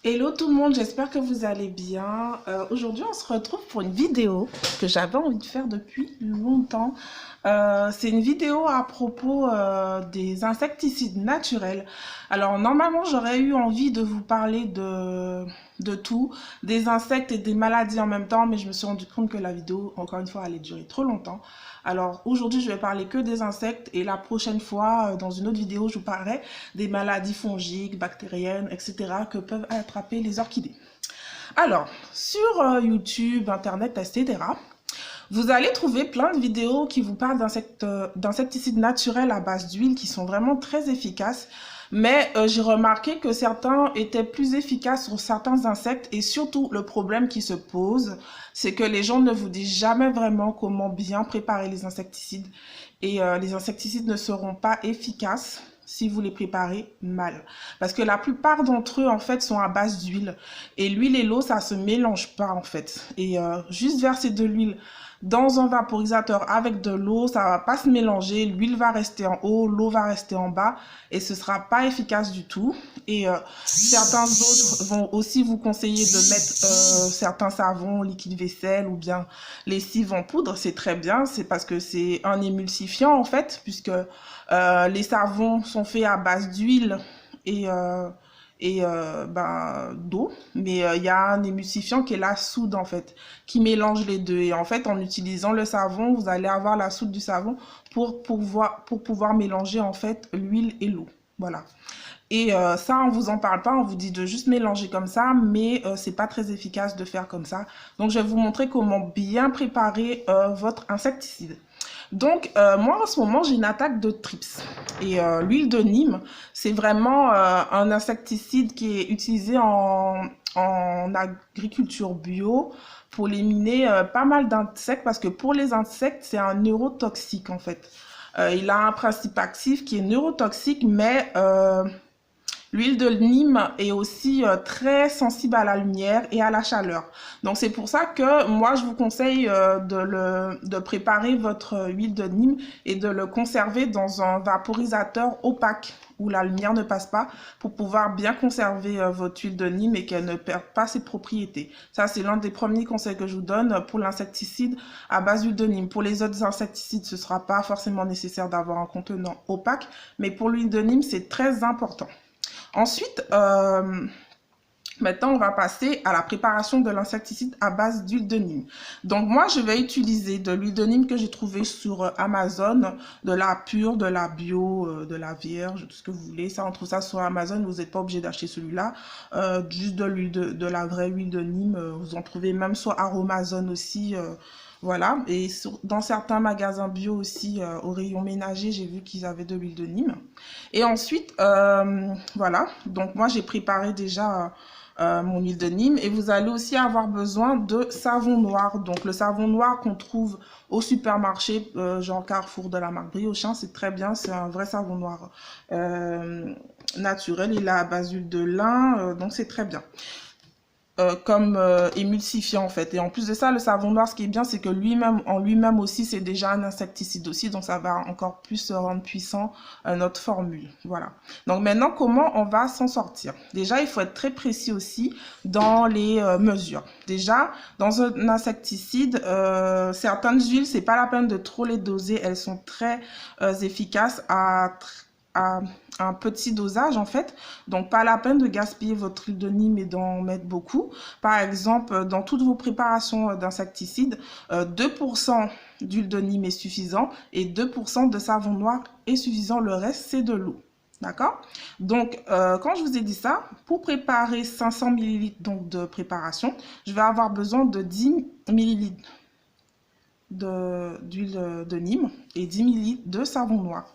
Hello tout le monde, j'espère que vous allez bien. Aujourd'hui, on se retrouve pour une vidéo que j'avais envie de faire depuis longtemps. C'est une vidéo à propos des insecticides naturels. Alors normalement, j'aurais eu envie de vous parler de tout, des insectes et des maladies en même temps, mais je me suis rendu compte que la vidéo, encore une fois, allait durer trop longtemps. Alors aujourd'hui, je vais parler que des insectes et la prochaine fois, dans une autre vidéo, je vous parlerai des maladies fongiques, bactériennes, etc. que peuvent attraper les orchidées. Alors, sur YouTube, Internet, etc., vous allez trouver plein de vidéos qui vous parlent d'insecticides naturels à base d'huile qui sont vraiment très efficaces. Mais j'ai remarqué que certains étaient plus efficaces sur certains insectes et surtout le problème qui se pose, c'est que les gens ne vous disent jamais vraiment comment bien préparer les insecticides et les insecticides ne seront pas efficaces si vous les préparez mal. Parce que la plupart d'entre eux, en fait, sont à base d'huile. Et l'huile et l'eau, ça se mélange pas, en fait. Et juste verser de l'huile dans un vaporisateur avec de l'eau, ça va pas se mélanger. L'huile va rester en haut, l'eau va rester en bas. Et ce sera pas efficace du tout. Et certains autres vont aussi vous conseiller de mettre certains savons, liquide vaisselle ou bien lessive en poudre. C'est très bien. C'est parce que c'est un émulsifiant, en fait, puisque les savons sont faits à base d'huile et, d'eau, mais il y a un émulsifiant qui est la soude en fait, qui mélange les deux. Et en fait, en utilisant le savon, vous allez avoir la soude du savon pour pouvoir mélanger en fait l'huile et l'eau. Voilà. Et ça, on vous en parle pas, on vous dit de juste mélanger comme ça, mais c'est pas très efficace de faire comme ça. Donc, je vais vous montrer comment bien préparer votre insecticide. Donc, moi, en ce moment, j'ai une attaque de trips. Et l'huile de Nîmes, c'est vraiment un insecticide qui est utilisé en agriculture bio pour éliminer pas mal d'insectes, parce que pour les insectes, c'est un neurotoxique, en fait. Il a un principe actif qui est neurotoxique, mais l'huile de Nîmes est aussi très sensible à la lumière et à la chaleur. Donc c'est pour ça que moi je vous conseille de préparer votre huile de Nîmes et de le conserver dans un vaporisateur opaque où la lumière ne passe pas pour pouvoir bien conserver votre huile de Nîmes et qu'elle ne perde pas ses propriétés. Ça c'est l'un des premiers conseils que je vous donne pour l'insecticide à base d'huile de Nîmes. Pour les autres insecticides, ce ne sera pas forcément nécessaire d'avoir un contenant opaque, mais pour l'huile de Nîmes, c'est très important. Ensuite, maintenant, on va passer à la préparation de l'insecticide à base d'huile de Nîmes. Donc, moi, je vais utiliser de l'huile de Nîmes que j'ai trouvée sur Amazon, de la pure, de la bio, de la vierge, tout ce que vous voulez. Ça, on trouve ça sur Amazon. Vous n'êtes pas obligé d'acheter celui-là. Juste de l'huile de la vraie huile de Nîmes. Vous en trouvez même sur Aromazone aussi. Voilà. Et dans certains magasins bio aussi, au rayon ménager, j'ai vu qu'ils avaient de l'huile de Nîmes. Et ensuite, voilà. Donc, moi, j'ai préparé déjà mon huile de Nîmes. Et vous allez aussi avoir besoin de savon noir. Donc, le savon noir qu'on trouve au supermarché, genre Carrefour de la marque Briochin, c'est très bien. C'est un vrai savon noir naturel. Il est à base d'huile de lin, donc c'est très bien. Comme émulsifiant en fait. Et en plus de ça, le savon noir, ce qui est bien, c'est que en lui-même aussi, c'est déjà un insecticide aussi, donc ça va encore plus rendre puissant notre formule. Voilà. Donc maintenant, comment on va s'en sortir? Déjà, il faut être très précis aussi dans les mesures. Déjà, dans un insecticide, certaines huiles, c'est pas la peine de trop les doser, elles sont très efficaces à un petit dosage en fait, donc pas la peine de gaspiller votre huile de Nîmes et d'en mettre beaucoup. Par exemple, dans toutes vos préparations d'insecticides, 2% d'huile de Nîmes est suffisant et 2% de savon noir est suffisant, le reste c'est de l'eau. D'accord? Donc, quand je vous ai dit ça, pour préparer 500 ml donc, de préparation, je vais avoir besoin de 10 ml d'huile de Nîmes et 10 ml de savon noir.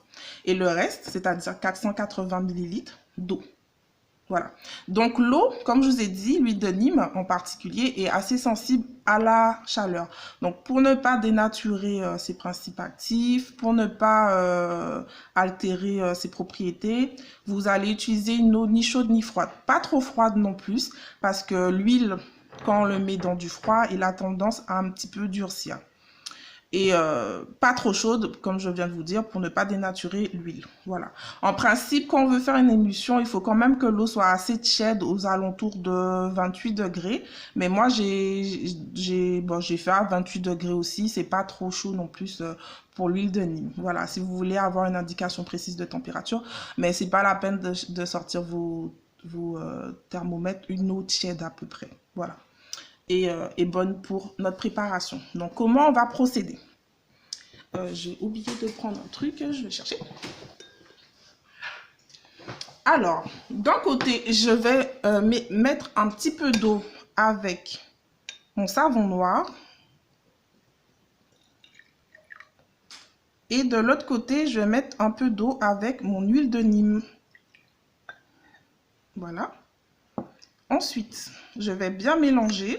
Et le reste, c'est-à-dire 480 ml d'eau. Voilà. Donc l'eau, comme je vous ai dit, l'huile de Nîmes en particulier est assez sensible à la chaleur. Donc pour ne pas dénaturer ses principes actifs, pour ne pas altérer ses propriétés, vous allez utiliser une eau ni chaude ni froide. Pas trop froide non plus, parce que l'huile, quand on le met dans du froid, il a tendance à un petit peu durcir. et pas trop chaude, comme je viens de vous dire, pour ne pas dénaturer l'huile. Voilà. En principe, quand on veut faire une émulsion, il faut quand même que l'eau soit assez tiède, aux alentours de 28 degrés. Mais moi, j'ai fait à 28 degrés aussi. C'est pas trop chaud non plus pour l'huile de Nîmes. Voilà, si vous voulez avoir une indication précise de température. Mais c'est pas la peine de sortir vos thermomètres, une eau tiède à peu près. Voilà. Et bonne pour notre préparation. Donc, comment on va procéder? J'ai oublié de prendre un truc, je vais chercher. Alors, d'un côté, je vais mettre un petit peu d'eau avec mon savon noir. Et de l'autre côté, je vais mettre un peu d'eau avec mon huile de Nîmes. Voilà. Ensuite, je vais bien mélanger.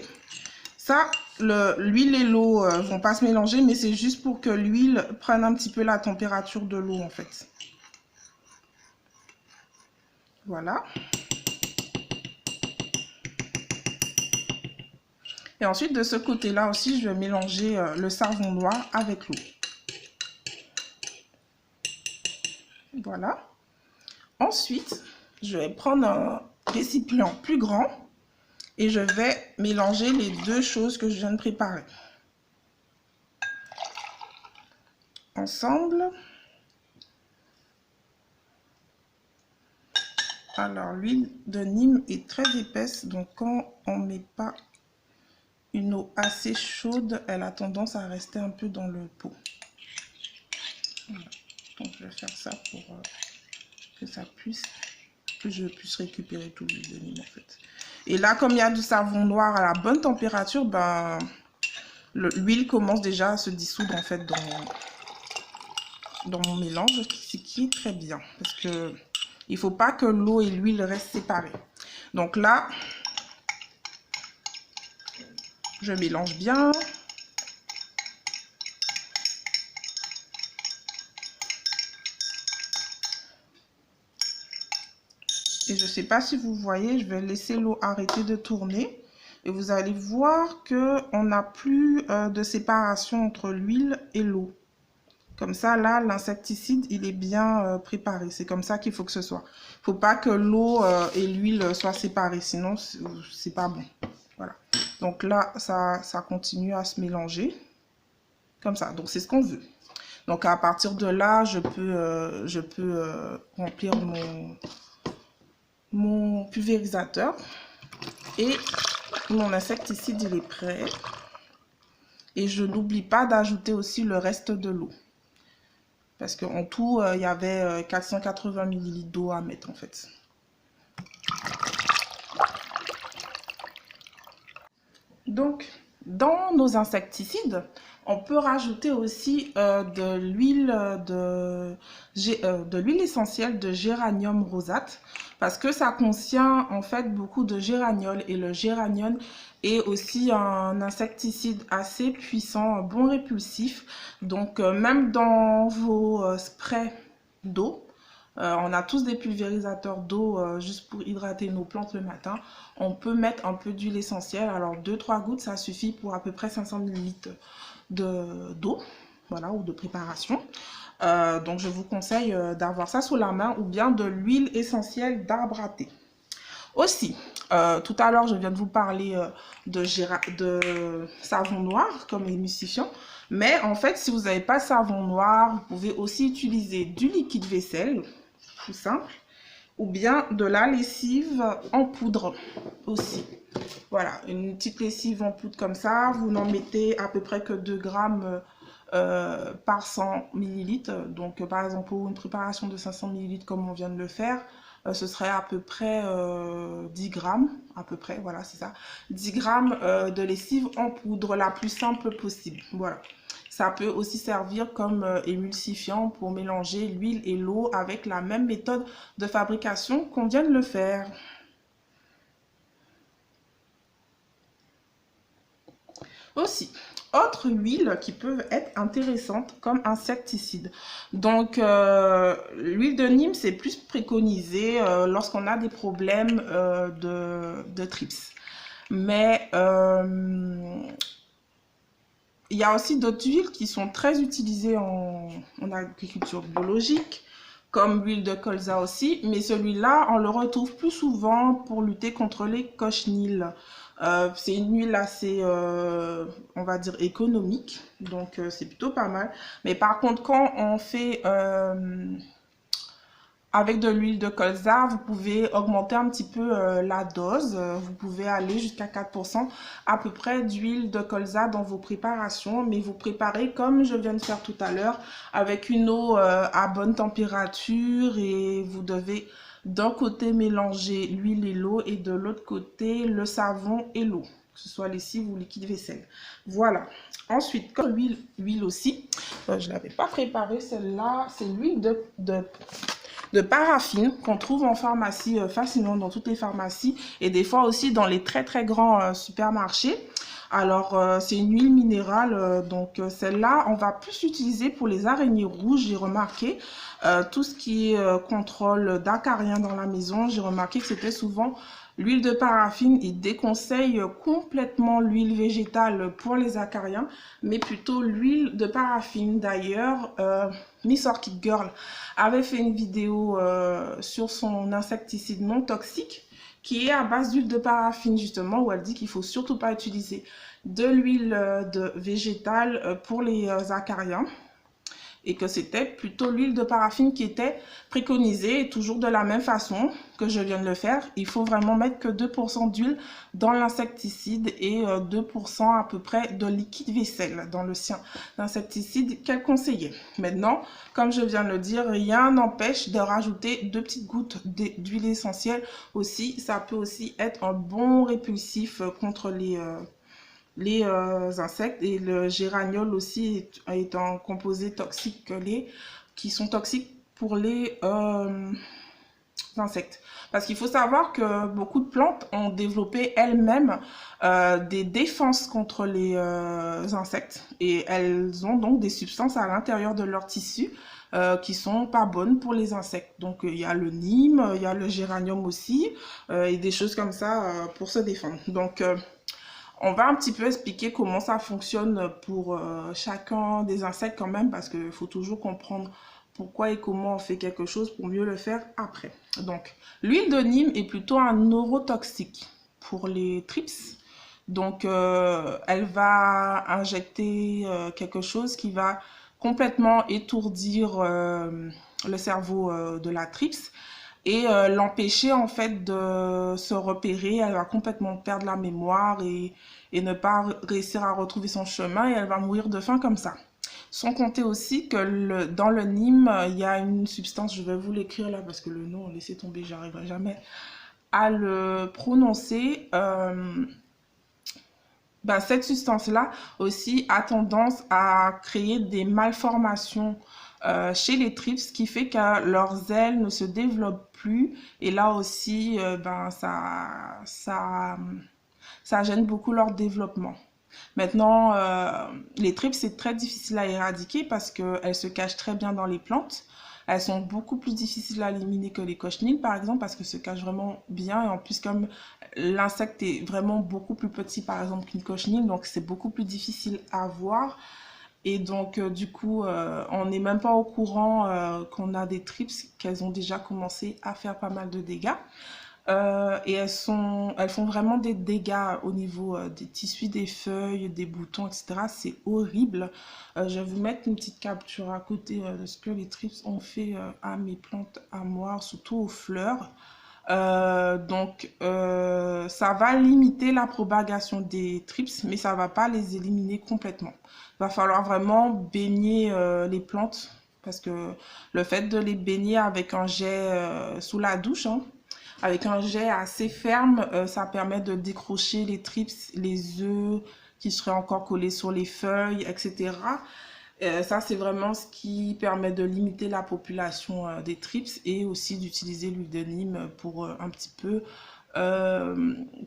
Ça, l'huile et l'eau vont pas se mélanger, mais c'est juste pour que l'huile prenne un petit peu la température de l'eau, en fait. Voilà. Et ensuite, de ce côté-là aussi, je vais mélanger le savon noir avec l'eau. Voilà. Ensuite, je vais prendre un récipient plus grand et je vais mélanger les deux choses que je viens de préparer ensemble. Alors, l'huile de Nîmes est très épaisse, donc quand on ne met pas une eau assez chaude, elle a tendance à rester un peu dans le pot. Voilà. Donc, je vais faire ça pour que je puisse récupérer tout l'huile de Nîmes, en fait. Et là, comme il y a du savon noir à la bonne température, ben, l'huile commence déjà à se dissoudre, en fait, dans mon mélange, ce qui est très bien. Parce que il ne faut pas que l'eau et l'huile restent séparées. Donc là, je mélange bien. Et je ne sais pas si vous voyez, je vais laisser l'eau arrêter de tourner. Et vous allez voir qu'on n'a plus de séparation entre l'huile et l'eau. Comme ça, là, l'insecticide, il est bien préparé. C'est comme ça qu'il faut que ce soit. Il ne faut pas que l'eau et l'huile soient séparées, sinon, c'est pas bon. Voilà. Donc là, ça continue à se mélanger. Comme ça. Donc, c'est ce qu'on veut. Donc, à partir de là, je peux remplir mon pulvérisateur. Et mon insecticide, il est prêt. Et je n'oublie pas d'ajouter aussi le reste de l'eau. Parce qu'en tout, il y avait 480 ml d'eau à mettre en fait. Donc, dans nos insecticides, on peut rajouter aussi de l'huile essentielle de géranium rosate parce que ça contient en fait beaucoup de géraniol et le géraniol est aussi un insecticide assez puissant, bon répulsif. Donc, même dans vos sprays d'eau, on a tous des pulvérisateurs d'eau juste pour hydrater nos plantes le matin. On peut mettre un peu d'huile essentielle. Alors 2-3 gouttes, ça suffit pour à peu près 500 ml d'eau, voilà, ou de préparation. Donc je vous conseille d'avoir ça sous la main ou bien de l'huile essentielle d'arbre à thé. Aussi, tout à l'heure, je viens de vous parler de savon noir comme émulsifiant. Mais en fait, si vous n'avez pas de savon noir, vous pouvez aussi utiliser du liquide vaisselle, tout simple, ou bien de la lessive en poudre aussi. Voilà, une petite lessive en poudre comme ça, vous n'en mettez à peu près que 2 grammes par 100 ml. Donc, par exemple, pour une préparation de 500 ml comme on vient de le faire, ce serait à peu près 10 grammes, à peu près, voilà, c'est ça. 10 grammes de lessive en poudre, la plus simple possible, voilà. Ça peut aussi servir comme émulsifiant pour mélanger l'huile et l'eau avec la même méthode de fabrication qu'on vient de le faire. Aussi, autre huile qui peuvent être intéressantes comme insecticide. Donc, l'huile de Nîmes, c'est plus préconisé lorsqu'on a des problèmes de trips. Mais il y a aussi d'autres huiles qui sont très utilisées en agriculture biologique, comme l'huile de colza aussi, mais celui-là, on le retrouve plus souvent pour lutter contre les cochenilles. C'est une huile assez, on va dire, économique, donc c'est plutôt pas mal. Mais par contre, quand on fait avec de l'huile de colza, vous pouvez augmenter un petit peu la dose. Vous pouvez aller jusqu'à 4% à peu près d'huile de colza dans vos préparations. Mais vous préparez comme je viens de faire tout à l'heure, avec une eau à bonne température. Et vous devez d'un côté mélanger l'huile et l'eau et de l'autre côté le savon et l'eau, que ce soit lessive ou liquide vaisselle. Voilà. Ensuite, comme l'huile aussi, je ne l'avais pas préparée celle-là, c'est l'huile de paraffine qu'on trouve en pharmacie facilement dans toutes les pharmacies et des fois aussi dans les très très grands supermarchés. Alors c'est une huile minérale, donc celle-là on va plus l'utiliser pour les araignées rouges, j'ai remarqué. Tout ce qui est contrôle d'acariens dans la maison, j'ai remarqué que c'était souvent l'huile de paraffine. Il déconseille complètement l'huile végétale pour les acariens, mais plutôt l'huile de paraffine. D'ailleurs, Miss Orchid Girl avait fait une vidéo sur son insecticide non toxique qui est à base d'huile de paraffine justement, où elle dit qu'il ne faut surtout pas utiliser de l'huile de végétale pour les acariens et que c'était plutôt l'huile de paraffine qui était préconisée, et toujours de la même façon que je viens de le faire. Il faut vraiment mettre que 2% d'huile dans l'insecticide et 2% à peu près de liquide vaisselle dans le sien d'insecticide qu'elle conseillait. Maintenant, comme je viens de le dire, rien n'empêche de rajouter 2 petites gouttes d'huile essentielle aussi. Ça peut aussi être un bon répulsif contre les insectes, et le géraniol aussi est un composé toxique qui sont toxiques pour les insectes. Parce qu'il faut savoir que beaucoup de plantes ont développé elles-mêmes des défenses contre les insectes, et elles ont donc des substances à l'intérieur de leur tissu qui sont pas bonnes pour les insectes. Donc il y a le nîmes, il y a le géranium aussi, et des choses comme ça pour se défendre. Donc on va un petit peu expliquer comment ça fonctionne pour chacun des insectes quand même, parce qu'il faut toujours comprendre pourquoi et comment on fait quelque chose pour mieux le faire après. Donc, l'huile de Nîmes est plutôt un neurotoxique pour les trips. Donc, elle va injecter quelque chose qui va complètement étourdir le cerveau de la trips et l'empêcher en fait de se repérer. Elle va complètement perdre la mémoire et ne pas réussir à retrouver son chemin, et elle va mourir de faim comme ça. Sans compter aussi que dans le Nîmes, il y a une substance, je vais vous l'écrire là parce que le nom, laissez tomber, j'arriverai jamais à le prononcer. Cette substance-là aussi a tendance à créer des malformations chez les trips, ce qui fait que leurs ailes ne se développent plus. Et là aussi, ça gêne beaucoup leur développement. Maintenant, les trips, c'est très difficile à éradiquer parce qu'elles se cachent très bien dans les plantes. Elles sont beaucoup plus difficiles à éliminer que les cochenilles, par exemple, parce qu'elles se cachent vraiment bien. Et en plus, comme l'insecte est vraiment beaucoup plus petit, par exemple, qu'une cochenille, donc c'est beaucoup plus difficile à voir. Et donc, du coup, on n'est même pas au courant qu'on a des trips, qu'elles ont déjà commencé à faire pas mal de dégâts. Et elles font vraiment des dégâts au niveau des tissus, des feuilles, des boutons, etc. C'est horrible. Je vais vous mettre une petite capture à côté de ce que les trips ont fait à mes plantes à moi, surtout aux fleurs. Donc, ça va limiter la propagation des trips, mais ça ne va pas les éliminer complètement. Il va falloir vraiment baigner les plantes, parce que le fait de les baigner avec un jet sous la douche, avec un jet assez ferme, ça permet de décrocher les trips, les œufs qui seraient encore collés sur les feuilles, etc. Ça, c'est vraiment ce qui permet de limiter la population des trips, et aussi d'utiliser l'huile de Nîmes pour un petit peu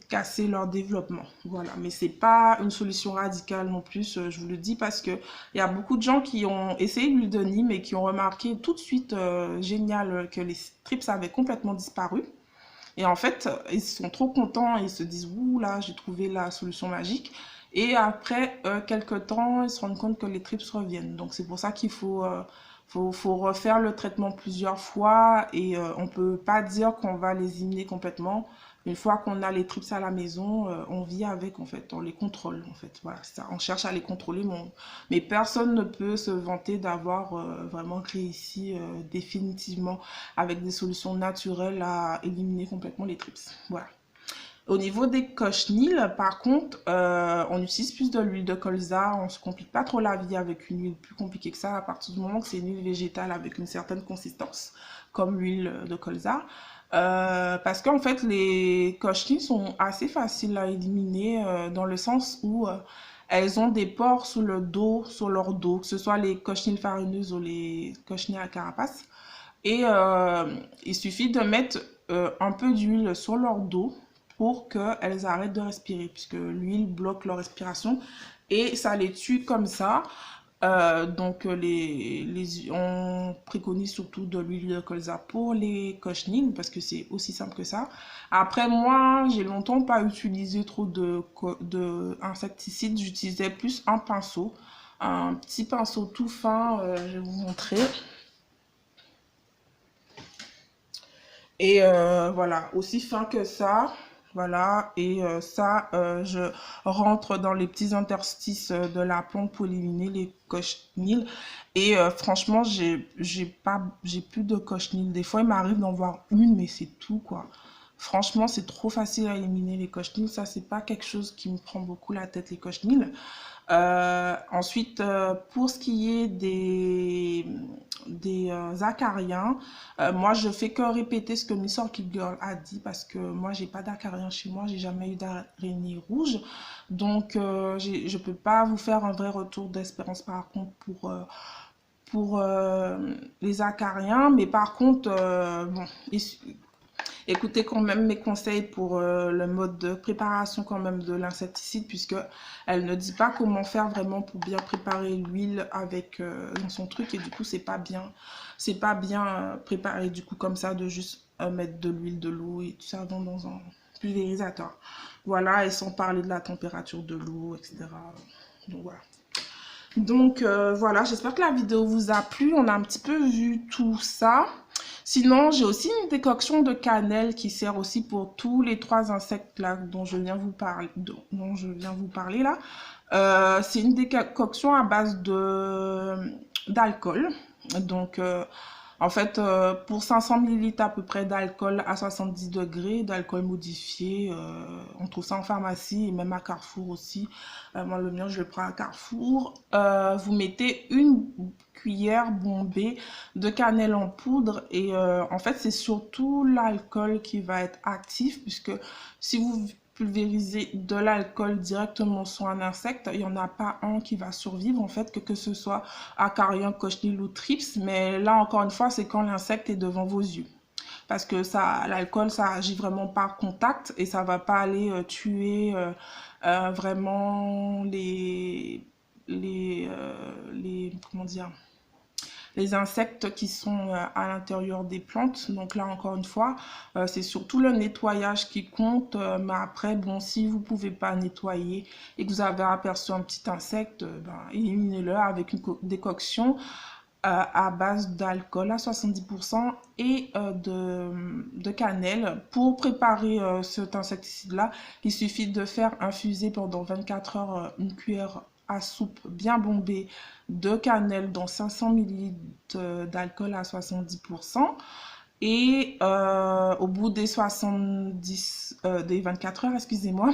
casser leur développement. Voilà, mais c'est pas une solution radicale non plus, je vous le dis, parce que il y a beaucoup de gens qui ont essayé l'huile de Nîmes et qui ont remarqué tout de suite, génial, que les trips avaient complètement disparu. Et en fait, ils sont trop contents, ils se disent « Ouh là, j'ai trouvé la solution magique ». Et après quelques temps, ils se rendent compte que les trips reviennent. Donc c'est pour ça qu'il faut refaire le traitement plusieurs fois et on peut pas dire qu'on va les éliminer complètement. Une fois qu'on a les trips à la maison, on vit avec en fait, on les contrôle en fait. Voilà, ça. On cherche à les contrôler, mais personne ne peut se vanter d'avoir vraiment réussi définitivement avec des solutions naturelles à éliminer complètement les trips. Voilà. Au niveau des cochenilles, par contre, on utilise plus de l'huile de colza. On se complique pas trop la vie avec une huile plus compliquée que ça à partir du moment que c'est une huile végétale avec une certaine consistance, comme l'huile de colza. Parce qu'en fait, les cochenilles sont assez faciles à éliminer dans le sens où elles ont des pores sous le dos, sur leur dos, que ce soit les cochenilles farineuses ou les cochenilles à carapace. Et il suffit de mettre un peu d'huile sur leur dos pour qu'elles arrêtent de respirer, puisque l'huile bloque leur respiration et ça les tue comme ça. Donc, on préconise surtout de l'huile de colza pour les cochenilles parce que c'est aussi simple que ça. Après, moi, j'ai longtemps pas utilisé trop de insecticides. J'utilisais plus un petit pinceau tout fin. Je vais vous montrer. Et voilà, aussi fin que ça. Voilà, et ça, je rentre dans les petits interstices de la plante pour éliminer les cochenilles. Et franchement, j'ai plus de cochenilles. Des fois, il m'arrive d'en voir une, mais c'est tout, quoi. Franchement, c'est trop facile à éliminer les cochenilles. Ça, c'est pas quelque chose qui me prend beaucoup la tête, les cochenilles. Ensuite, pour ce qui est des acariens, moi je fais que répéter ce que Miss Orchid Girl a dit parce que moi j'ai pas d'acariens chez moi, j'ai jamais eu d'araignée rouge, donc je peux pas vous faire un vrai retour d'espérance par contre pour les acariens, mais par contre bon, écoutez quand même mes conseils pour le mode de préparation quand même de l'insecticide puisque elle ne dit pas comment faire vraiment pour bien préparer l'huile avec dans son truc et du coup c'est pas bien préparé du coup comme ça de juste mettre de l'huile, de l'eau et tout ça dans un pulvérisateur. Voilà, et sans parler de la température de l'eau, etc. Donc voilà. Donc voilà, j'espère que la vidéo vous a plu. On a un petit peu vu tout ça. Sinon, j'ai aussi une décoction de cannelle qui sert aussi pour tous les 3 insectes là dont je viens vous parler là. C'est une décoction à base d'alcool. Donc en fait, pour 500 ml à peu près d'alcool à 70 degrés, d'alcool modifié, on trouve ça en pharmacie et même à Carrefour aussi. Moi, le mien, je le prends à Carrefour. Vous mettez une cuillère bombée de cannelle en poudre et en fait, c'est surtout l'alcool qui va être actif puisque si vous pulvériser de l'alcool directement sur un insecte, il n'y en a pas un qui va survivre en fait, que ce soit acarien, cochenille ou trips, mais là encore une fois, c'est quand l'insecte est devant vos yeux. Parce que l'alcool, ça agit vraiment par contact et ça va pas aller tuer vraiment comment dire, les insectes qui sont à l'intérieur des plantes. Donc là, encore une fois, c'est surtout le nettoyage qui compte. Mais après, bon, si vous ne pouvez pas nettoyer et que vous avez aperçu un petit insecte, éliminez-le avec une décoction à base d'alcool à 70% et de cannelle. Pour préparer cet insecticide-là, il suffit de faire infuser pendant 24 heures une cuillère à soupe bien bombée de cannelle dans 500 ml d'alcool à 70%. Et au bout des 24 heures, excusez-moi,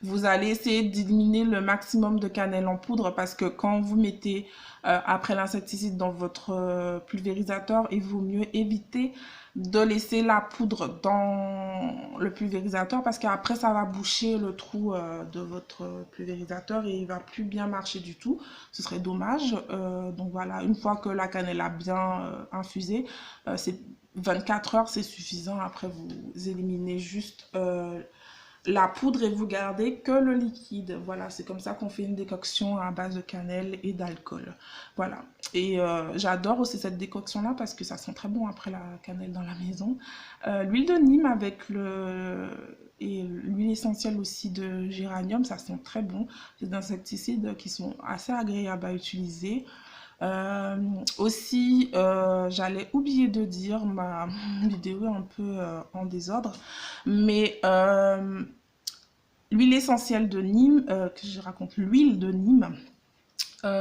vous allez essayer d'éliminer le maximum de cannelle en poudre parce que quand vous mettez après l'insecticide dans votre pulvérisateur, il vaut mieux éviter de laisser la poudre dans le pulvérisateur parce qu'après ça va boucher le trou de votre pulvérisateur et il va plus bien marcher du tout. Ce serait dommage. Donc voilà, une fois que la cannelle a bien infusé, c'est 24 heures, c'est suffisant. Après, vous éliminez juste la poudre et vous gardez que le liquide. Voilà, c'est comme ça qu'on fait une décoction à base de cannelle et d'alcool. Voilà. Et j'adore aussi cette décoction-là parce que ça sent très bon après la cannelle dans la maison. L'huile de Nîmes avec et l'huile essentielle aussi de géranium, ça sent très bon. C'est des insecticides qui sont assez agréables à utiliser. Aussi, j'allais oublier de dire, ma vidéo est un peu en désordre, mais l'huile essentielle de Nîmes, que je raconte, l'huile de Nîmes,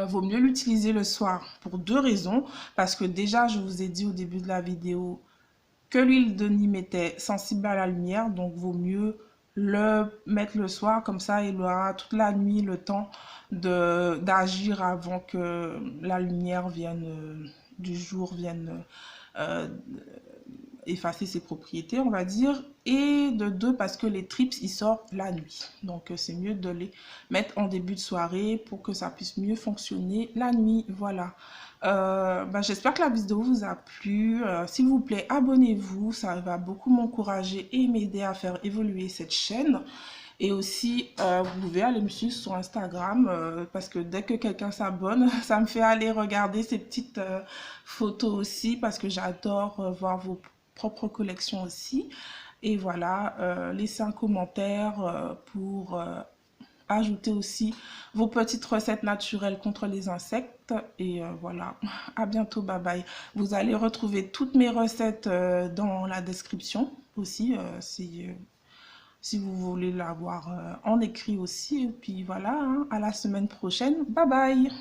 vaut mieux l'utiliser le soir pour deux raisons. Parce que déjà, je vous ai dit au début de la vidéo que l'huile de Nîmes était sensible à la lumière, donc vaut mieux le mettre le soir, comme ça il aura toute la nuit le temps d'agir avant que la lumière du jour vienne euh, effacer ses propriétés, on va dire. Et de deux, parce que les trips, ils sortent la nuit. Donc, c'est mieux de les mettre en début de soirée pour que ça puisse mieux fonctionner la nuit. Voilà. J'espère que la vidéo vous a plu. S'il vous plaît, abonnez-vous. Ça va beaucoup m'encourager et m'aider à faire évoluer cette chaîne. Et aussi, vous pouvez aller me suivre sur Instagram parce que dès que quelqu'un s'abonne, ça me fait aller regarder ces petites photos aussi parce que j'adore voir vos propres collections aussi. Et voilà, laissez un commentaire pour ajouter aussi vos petites recettes naturelles contre les insectes. Et voilà, à bientôt, bye bye. Vous allez retrouver toutes mes recettes dans la description aussi, si vous voulez l'avoir en écrit aussi. Et puis voilà, hein, à la semaine prochaine. Bye bye.